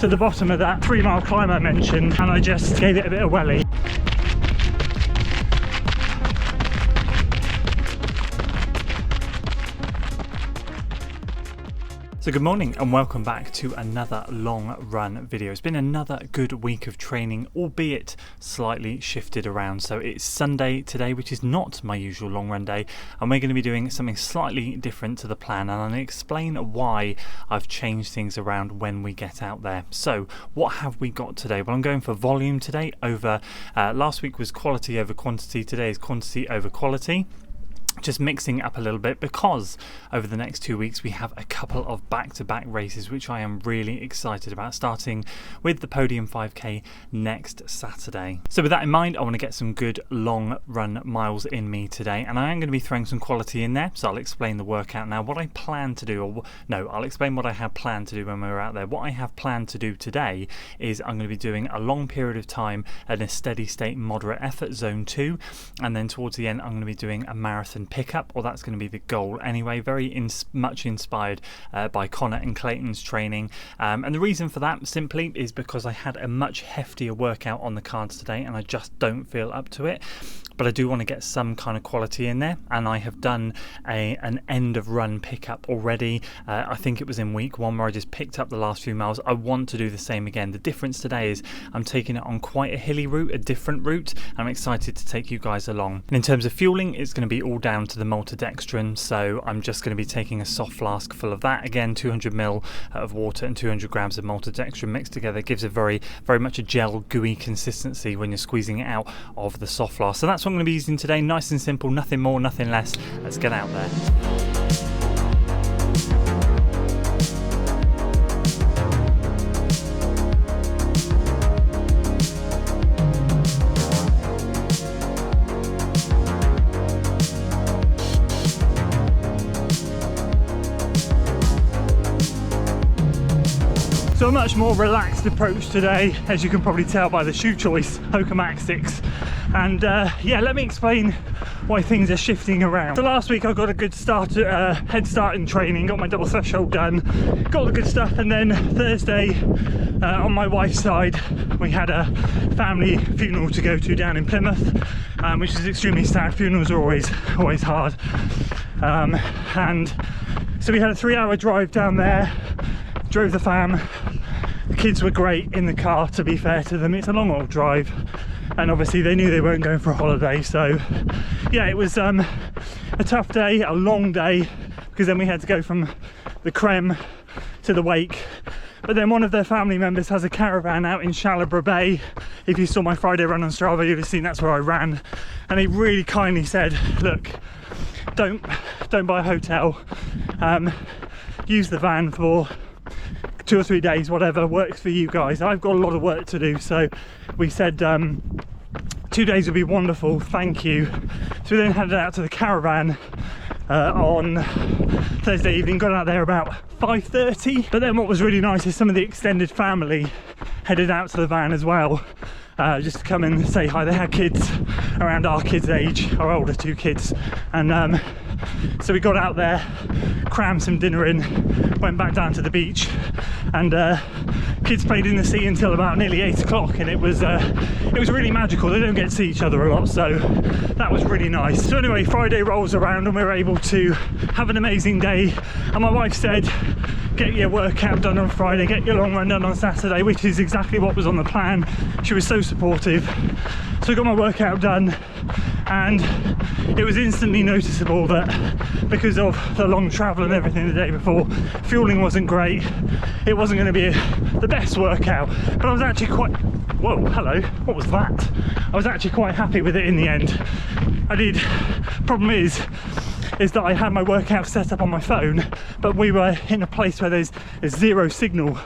to the bottom of that 3-mile climb I mentioned, and I just gave it a bit of welly. So good morning and welcome back to another long run video. It's been another good week of training, albeit slightly shifted around. So it's Sunday today, which is not my usual long run day, and we're going to be doing something slightly different to the plan, and I'll explain why I've changed things around when we get out there. So what have we got today? Well, I'm going for volume today over, last week was quality over quantity, today is quantity over quality. Just mixing it up a little bit because over the next 2 weeks we have a couple of back-to-back races which I am really excited about, starting with the Podium 5K next Saturday. So with that in mind, I want to get some good long run miles in me today, and I am going to be throwing some quality in there, so I'll explain the workout now. What I plan to do, or no, I'll explain what I have planned to do when we're out there. What I have planned to do today is I'm going to be doing a long period of time at a steady state moderate effort, zone 2, and then towards the end I'm going to be doing a marathon pickup, or that's going to be the goal anyway. Very much inspired by Connor and Clayton's training, and the reason for that simply is because I had a much heftier workout on the cards today and I just don't feel up to it. But I do want to get some kind of quality in there, and I have done an end of run pickup already. I think it was in week 1 where I just picked up the last few miles. I want to do the same again. The difference today is I'm taking it on quite a hilly route, a different route. I'm excited to take you guys along. And in terms of fueling, it's going to be all down to the maltodextrin, so I'm just going to be taking a soft flask full of that. Again, 200 ml of water and 200 grams of maltodextrin mixed together. It gives a very much a gel gooey consistency when you're squeezing it out of the soft flask. So that's what I'm going to be using today. Nice and simple, nothing more, nothing less. Let's get out there. So a much more relaxed approach today, as you can probably tell by the shoe choice, Hoka Max 6. And yeah, let me explain why things are shifting around. So last week I got a good start, head start in training, got my double threshold done, got all the good stuff, and then Thursday on my wife's side we had a family funeral to go to down in Plymouth, which is extremely sad. Funerals are always hard, and so we had a 3-hour drive down there, drove the fam. The kids were great in the car, to be fair to them. It's a long old drive, and obviously they knew they weren't going for a holiday, so yeah, it was a tough day, a long day, because then we had to go from the Creme to the Wake. But then one of their family members has a caravan out in Shalabra Bay. If you saw my Friday run on Strava, you'd have seen that's where I ran, and he really kindly said, look, don't buy a hotel, use the van for 2 or 3 days, whatever works for you guys. I've got a lot of work to do, so we said 2 days would be wonderful, thank you. So we then headed out to the caravan on Thursday evening, got out there about 5:30. But then what was really nice is some of the extended family headed out to the van as well, just to come and say hi. They had kids around our kids' age, our older 2 kids, and so we got out there, crammed some dinner in, went back down to the beach, and kids played in the sea until about nearly 8 o'clock, and it was really magical. They don't get to see each other a lot, so that was really nice. So anyway, Friday rolls around and we were able to have an amazing day, and my wife said, get your workout done on Friday, get your long run done on Saturday, which is exactly what was on the plan. She was so supportive. So I got my workout done, and it was instantly noticeable that because of the long travel and everything the day before, fueling wasn't great. It wasn't going to be the best workout, but I was actually quite, whoa, hello, what was that? I was actually quite happy with it in the end. Problem is that I had my workout set up on my phone, but we were in a place where there's zero signal,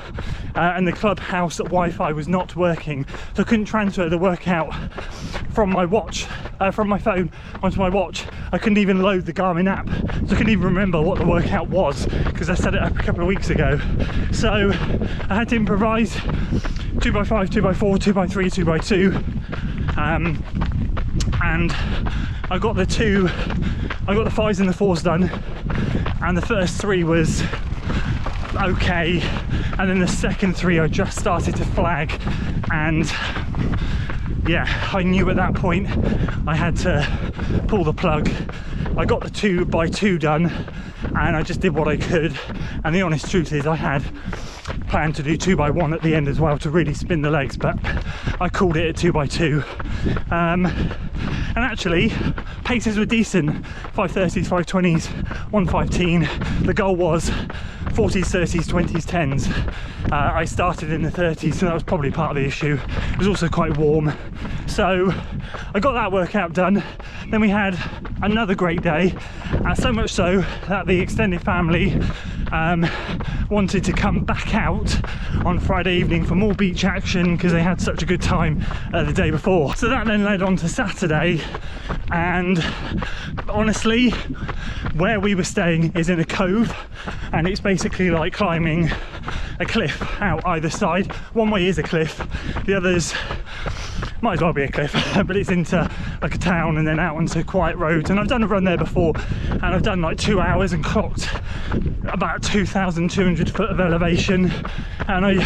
and the clubhouse Wi-Fi was not working, so I couldn't transfer the workout from my watch, from my phone onto my watch. I couldn't even load the Garmin app, so I couldn't even remember what the workout was because I set it up a couple of weeks ago. So I had to improvise 2x5, 2x4, 2x3, 2x2, and I got the 5s and the 4s done, and the first 3 was okay, and then the second 3 I just started to flag, and yeah, I knew at that point I had to pull the plug. I got the 2x2 done, and I just did what I could, and the honest truth is I had planned to do 2x1 at the end as well to really spin the legs, but I called it a 2x2. And actually paces were decent, 5:30s, 5:20s, 1:15. The goal was 40s, 30s, 20s, 10s. I started in the 30s, so that was probably part of the issue. It was also quite warm, so I got that workout done. Then we had another great day, so much so that the extended family wanted to come back out on Friday evening for more beach action because they had such a good time the day before. So that then led on to Saturday, and honestly, where we were staying is in a cove, and it's basically like climbing a cliff out either side. One way is a cliff, the others might as well be a cliff, but it's into like a town and then out onto quiet roads. And I've done a run there before, and I've done like 2 hours and clocked about 2,200 foot of elevation. And I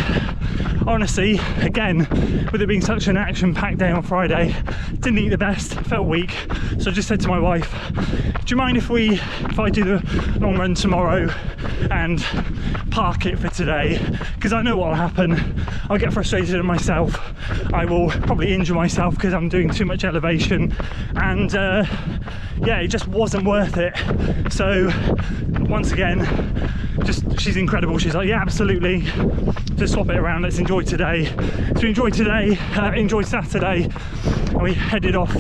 honestly, again, with it being such an action-packed day on Friday, didn't eat the best, felt weak. So I just said to my wife, do you mind if I do the long run tomorrow and park it for today? Because I know what will happen. I'll get frustrated at myself. I will probably injure myself because I'm doing too much elevation, and yeah, it just wasn't worth it. So once again, she's incredible. She's like, yeah, absolutely, just swap it around, let's enjoy today. So we enjoyed today, enjoyed Saturday, and we headed off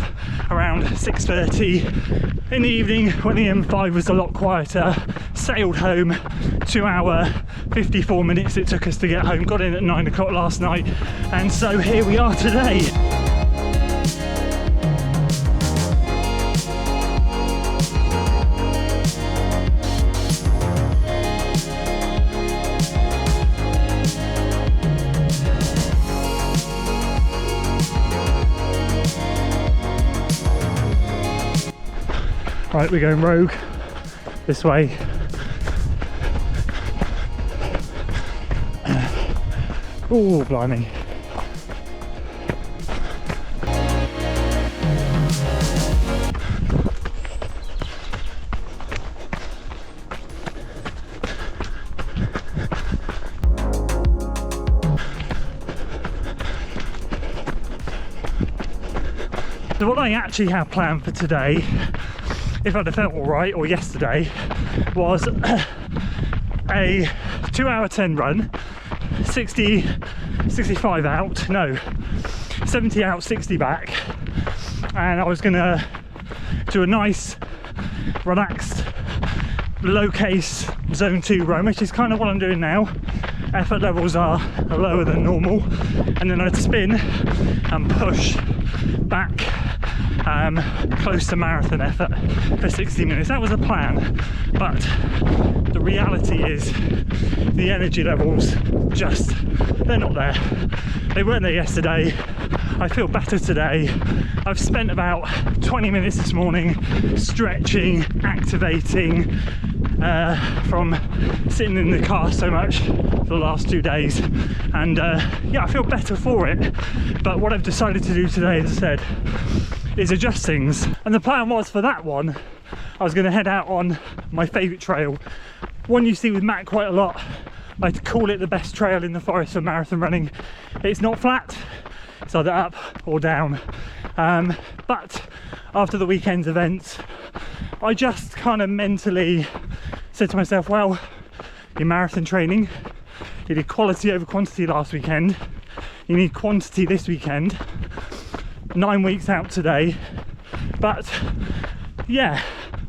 around 6:30 in the evening when the M5 was a lot quieter. Sailed home, 2 hour 54 minutes it took us to get home. Got in at 9 o'clock last night, and so here we are today. Right, we're going rogue this way. Oh, blimey. So what I actually have planned for today, if I'd have felt alright, or yesterday, was a 2 hour 10 run, 65 out, no, 70 out, 60 back, and I was gonna do a nice, relaxed, low case zone 2 run, which is kind of what I'm doing now. Effort levels are lower than normal, and then I'd spin and push back close to marathon effort for 60 minutes. That was a plan, but the reality is the energy levels just, they're not there. They weren't there yesterday. I feel better today. I've spent about 20 minutes this morning stretching, activating from sitting in the car so much for the last 2 days, and yeah, I feel better for it. But what I've decided to do today, as I said, is adjust things, and the plan was for that one, I was going to head out on my favourite trail, one you see with Matt quite a lot. I'd call it the best trail in the forest for marathon running. It's not flat, it's either up or down, but after the weekend's events, I just kind of mentally said to myself, well, your marathon training, you did quality over quantity last weekend, you need quantity this weekend, 9 weeks out today. But yeah,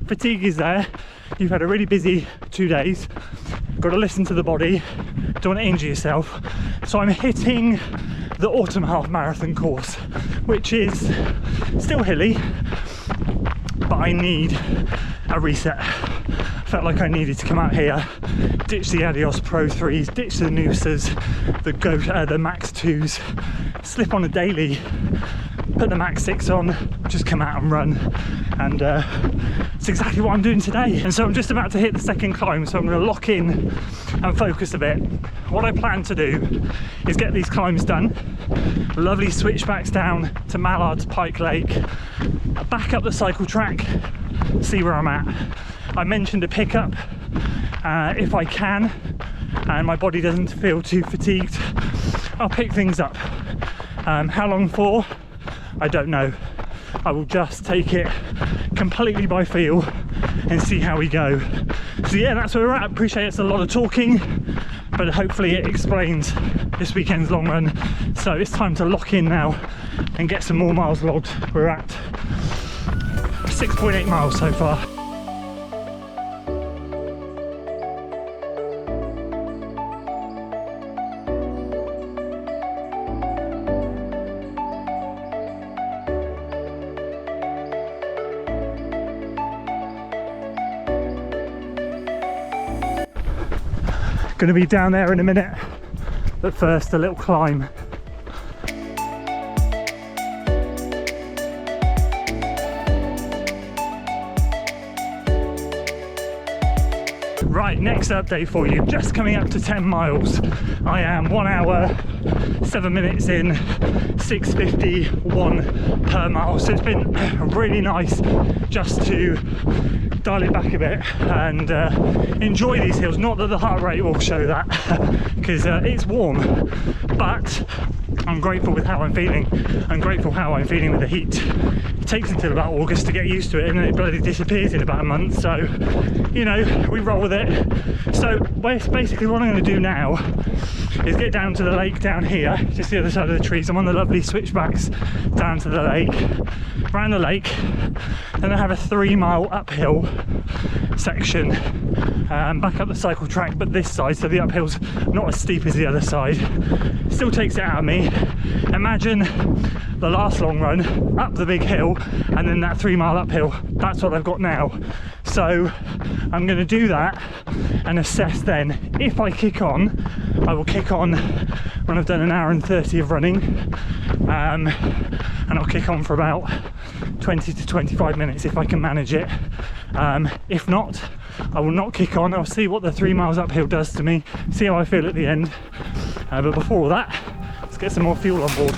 fatigue is there. You've had a really busy 2 days, got to listen to the body, don't want to injure yourself. So I'm hitting the autumn half marathon course, which is still hilly, but I need a reset. Felt like I needed to come out here, ditch the Adios Pro 3s, ditch the Noosas, the Max 2s, slip on a daily put the Max 6 on, just come out and run, and it's exactly what I'm doing today. And so I'm just about to hit the second climb, so I'm going to lock in and focus a bit. What I plan to do is get these climbs done, lovely switchbacks down to Mallard's Pike Lake, back up the cycle track, see where I'm at. I mentioned a pickup if I can and my body doesn't feel too fatigued, I'll pick things up. How long for? I don't know. I will just take it completely by feel and see how we go. So yeah, that's where we're at. Appreciate it's a lot of talking, but hopefully it explains this weekend's long run. So it's time to lock in now and get some more miles logged. We're at 6.8 miles so far. Going to be down there in a minute, but first a little climb. Right, next update for you, just coming up to 10 miles. I am 1 hour, 7 minutes in, 6:51 per mile. So it's been really nice just to dial it back a bit and enjoy these hills. Not that the heart rate will show that because it's warm, but I'm grateful with how I'm feeling. I'm grateful how I'm feeling with the heat. It takes until about August to get used to it, and then it bloody disappears in about a month. So, you know, we roll with it. So basically what I'm going to do now is get down to the lake down here, just the other side of the trees. I'm on the lovely switchbacks down to the lake, around the lake. Then I have a 3-mile uphill section back up the cycle track, but this side, so the uphill's not as steep as the other side. Still takes it out of me. Imagine the last long run up the big hill and then that 3-mile uphill. That's what I've got now. So I'm going to do that and assess then. If I kick on, I will kick on when I've done 1 hour and 30 of running, and I'll kick on for about 20 to 25 minutes if I can manage it. If not, I will not kick on. I'll see what the 3 miles uphill does to me, see how I feel at the end. But before all that, let's get some more fuel on board.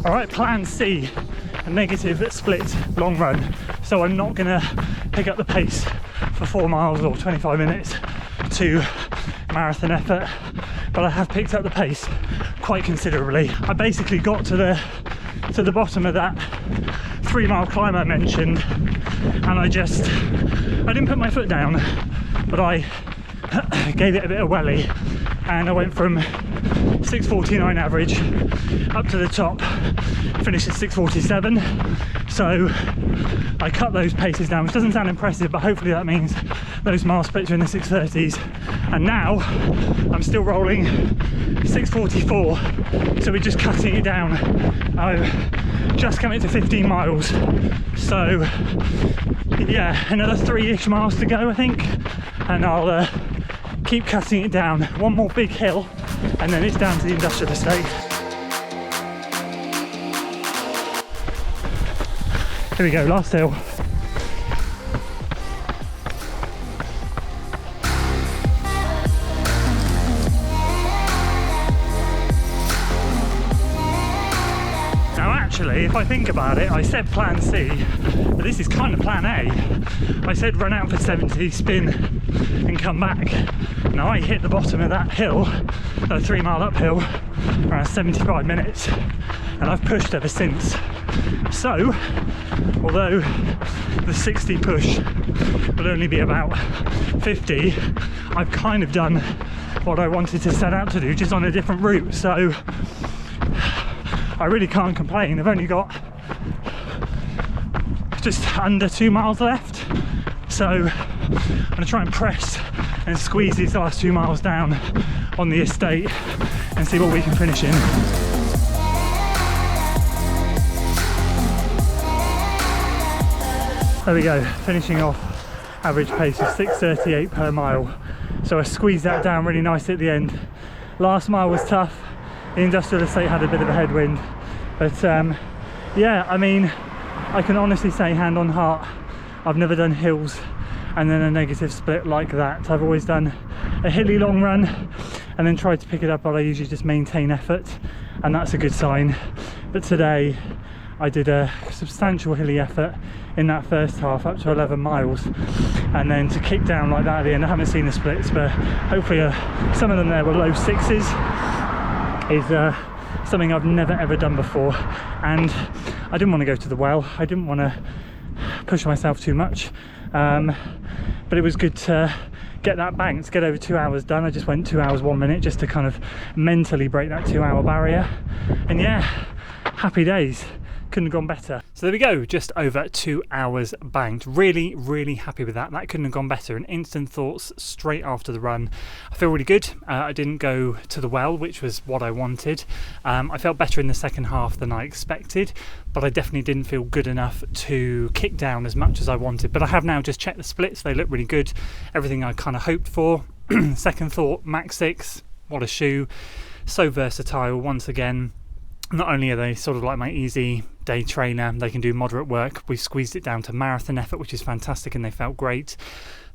Alright, plan C, a negative split long run. So I'm not going to pick up the pace for 4 miles or 25 minutes to marathon effort, but I have picked up the pace quite considerably. I basically got to the bottom of that 3-mile climb I mentioned, and I didn't put my foot down, but I gave it a bit of welly, and I went from 6:49 average up to the top, finished at 6:47. So I cut those paces down, which doesn't sound impressive, but hopefully that means those mile splits are in the 6:30s. And now I'm still rolling 6:44, so we're just cutting it down. I've just come into 15 miles, so yeah, another 3-ish miles to go I think, and I'll keep cutting it down. One more big hill and then it's down to the industrial estate. Here we go, last hill. Now actually, honestly, if I think about it, I said plan C, but this is kind of plan A. I said run out for 70, spin and come back. Now I hit the bottom of that hill, a 3 mile uphill, around 75 minutes, and I've pushed ever since. So, although the 60 push will only be about 50, I've kind of done what I wanted to set out to do, just on a different route. So I really can't complain. I've only got just under 2 miles left, so I'm going to try and press and squeeze these last 2 miles down on the estate and see what we can finish in. There we go, finishing off average pace of 6:38 per mile. So I squeezed that down really nice at the end. Last mile was tough. The industrial estate had a bit of a headwind, but yeah, I mean, I can honestly say, hand on heart, I've never done hills and then a negative split like that. I've always done a hilly long run and then tried to pick it up, but I usually just maintain effort, and that's a good sign. But today I did a substantial hilly effort in that first half, up to 11 miles, and then to kick down like that at the end. I haven't seen the splits, but hopefully some of them there were low sixes, is something I've never ever done before. And I didn't want to go to the well, I didn't want to push myself too much, but it was good to get that banked, get over 2 hours done. I just went 2 hours 1 minute just to kind of mentally break that 2 hour barrier, and yeah, happy days. Couldn't have gone better. So there we go, just over 2 hours banked. Really happy with that. That couldn't have gone better. And instant thoughts straight after the run. I feel really good. I didn't go to the well, which was what I wanted. I felt better in the second half than I expected, but I definitely didn't feel good enough to kick down as much as I wanted. But I have now just checked the splits. They look really good. Everything I kind of hoped for. Second thought, Max 6, what a shoe. So versatile once again. Not only are they sort of like my easy day trainer, they can do moderate work. We've squeezed it down to marathon effort, which is fantastic, and they felt great.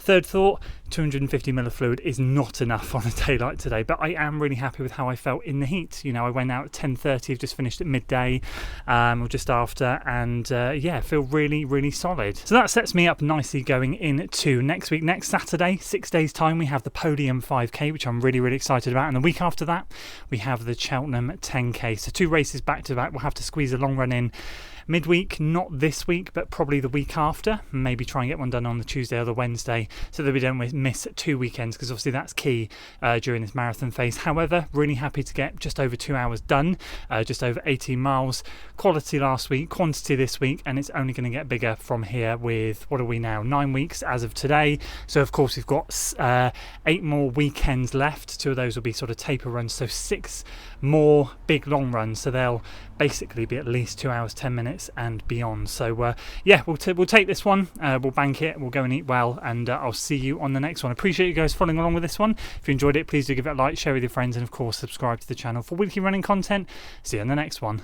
Third thought, 250 ml of fluid is not enough on a day like today, but I am really happy with how I felt in the heat. You know, I went out at 10:30, I've just finished at midday, or just after, and yeah, feel really solid. So that sets me up nicely going into next week. Next Saturday, 6 days time, we have the Podium 5k, which I'm really excited about, and the week after that, we have the Cheltenham 10k. So 2 races back to back. We'll have to squeeze a long run in midweek, not this week, but probably the week after. Maybe try and get one done on the Tuesday or the Wednesday, so that we don't miss 2 weekends, because obviously that's key during this marathon phase. However, really happy to get just over 2 hours done, just over 18 miles. Quality last week, quantity this week, and it's only going to get bigger from here with, what are we now, 9 weeks as of today. So of course we've got 8 more weekends left. 2 of those will be sort of taper runs, so 6 more big long runs, so they'll basically be at least 2 hours 10 minutes and beyond. So yeah, we'll take this one, we'll bank it, we'll go and eat well, and I'll see you on the next one. Appreciate you guys following along with this one. If you enjoyed it, please do give it a like, share with your friends, and of course subscribe to the channel for weekly running content. See you on the next one.